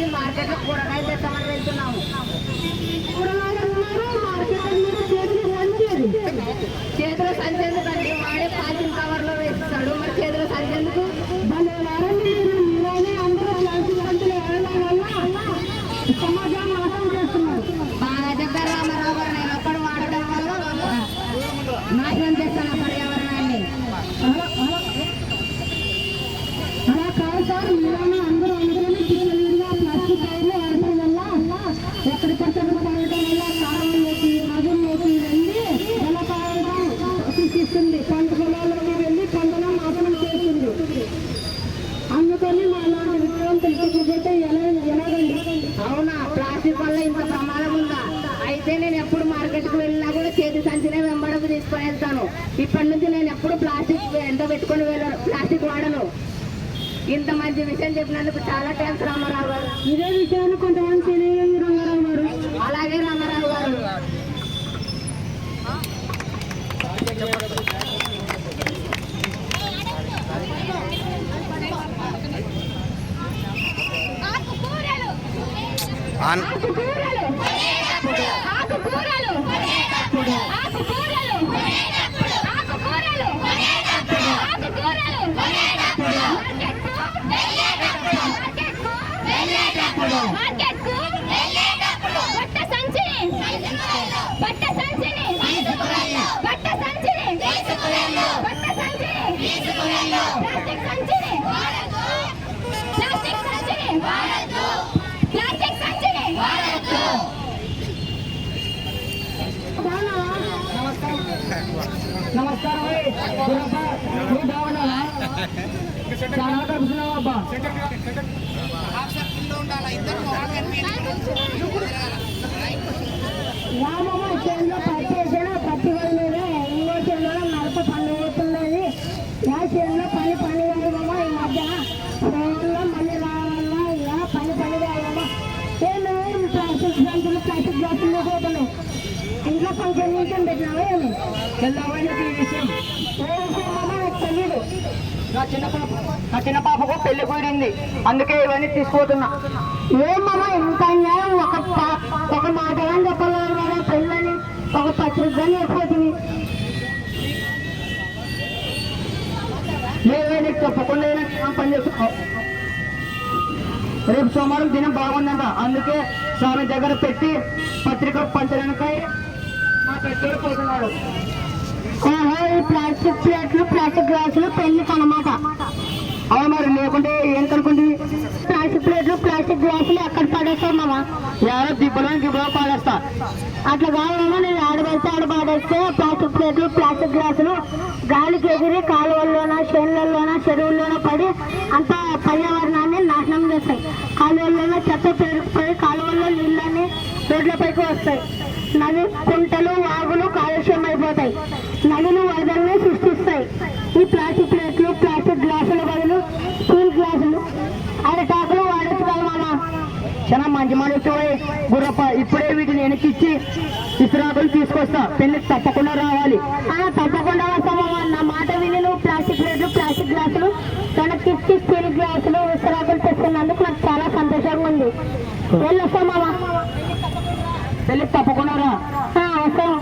నుంచి మార్కెట్ లో కూరగాయలు తెస్తామని వెళ్తున్నాము. చేతిలో సంచేందుకు వాడే పాచిన్ కవర్ లో వేస్తాడు. మరి చేతిలో సంచేందుకు బాగా చెప్పారు రామారావు గారు. నేను ఒక్కడు వాడడం వల్ల నాశనం చేస్తాను పర్యావరణాన్ని. అలా కాదు సార్, మీరైనా అందరూ అనుకుని ప్లాస్టిక్ టైర్లు వాడటం వల్ల ఎక్కడికక్కడ పడటం వల్ల కాలంలోకి నదుల్లోకి వెళ్ళి జలపాతం సృష్టిస్తుంది. పంట పొలాల్లోకి వెళ్ళి పంటను నాశనం చేస్తుంది. అందుకని మా లాంటి విషయం తెలియకపోతే ఎలాగండి? అవునా, ప్లాస్టిక్ వల్ల ఇంత ప్రమాదం ఉందా? అయితే నేను ఎప్పుడు మార్కెట్కి వెళ్ళినా కూడా చేతి సంచినే వెంబడకు తీసుకొని వెళ్తాను. ఇప్పటి నుంచి నేను ఎప్పుడు ప్లాస్టిక్ ఎంత పెట్టుకొని వెళ్ళను, ప్లాస్టిక్ వాడను. ఇంత మంచి విషయం చెప్పినందుకు చాలా థ్యాంక్స్ రామారావు గారు. ఇదే విషయాన్ని కొంతమంది తెలియదు రంగారావు గారు. అలాగే రామారావు గారు. నమస్కారం. చాలా కలుపుతున్నావు అబ్బా. రామమ్మ చేనులో పత్తి వేసాడు. పత్తి మీద ఇంకో చేనులో నలప పని పోతున్నది. ఆ చేనులో పని కాదమ్మా. ఈ మధ్య చేనులో మళ్ళీ రావాలన్నా ఇలా పని కాదమ్మా. ఏమి ప్లాస్టిక్ సంచులు ప్లాస్టిక్ గ్లాసులు పోతున్నాయి. ఇంట్లో ఫంక్షన్ నుంచి పెట్టినావా ఏమి? ఈ విషయం ఏ విషయం అమ్మా నాకు తెలియదు. నా చిన్న పాపకు పెళ్లి కుదిరింది, అందుకే ఇవన్నీ తీసుకుపోతున్నా. ఏమమ్మా ఇంత అన్యాయం! ఒక మాట కానీ చెప్పలేదు కదా. పెళ్ళని ఒక పత్రిక కానీ అయిపోతుంది. నీకు చెప్పకుండా పని చేస్తున్నావు. రేపు సోమవారం దినం బాగుందంట, అందుకే స్వామి దగ్గర పెట్టి పత్రిక పంచడానికై మా పెద్దోడు పోతున్నాడు. ఓహో, ఈ ప్లాస్టిక్ ప్లేట్లు ప్లాస్టిక్ గ్లాసులు పెళ్లికి అన్నమాట. అవు మరి, లేకుంటే ఏం కనుకుంటే ప్లాస్టిక్ ప్లేట్లు ప్లాస్టిక్ గ్లాసులు ఎక్కడ పడేస్తామమ్మా? ఎవరో దిబ్బలో పాడేస్తా. అట్లా కావాలన్నా నేను ఆడబెడితే ఆడ పాడేస్తే ప్లాస్టిక్ ప్లేట్లు ప్లాస్టిక్ గ్లాసులు గాలికి ఎగిరి కాలువల్లోన చేనులలోన చెరువుల్లోన పడి అంతా పర్యావరణాన్ని నాశనం చేస్తాయి. కాలువల్లోన చెత్త పెరిగిపోయి కాలువల్లో నీళ్ళని రోడ్లపైకి వస్తాయి. నది కుంటలు వాగులు కాలుష్యం అయిపోతాయి. నదులు వరదల్ని సృష్టిస్తాయి. ఈ ప్లాస్టిక్ ప్లేట్లు ప్లాస్టిక్ గ్లాసుల బదులు స్టీల్ గ్లాసులు అరటాకులు వాడచ్చు కదా మామ. చాలా మంచి మనసు గుర్రప్ప. ఇప్పుడే వీటిని వెనక్కిచ్చి ఇసురాకులు తీసుకొస్తా. పెళ్లికి తప్పకుండా రావాలి. తప్పకుండా వస్తామమ్మా. నా మాట విని నువ్వు ప్లాస్టిక్ ప్లేట్లు ప్లాస్టిక్ గ్లాసులు వెనక్కిచ్చి స్టీల్ గ్లాసులు విసురాకులు తెస్తున్నందుకు నాకు చాలా సంతోషంగా ఉంది. వెళ్ళొస్తామమ్మా. పెళ్లికి తప్పకుండా రా. వస్తాం.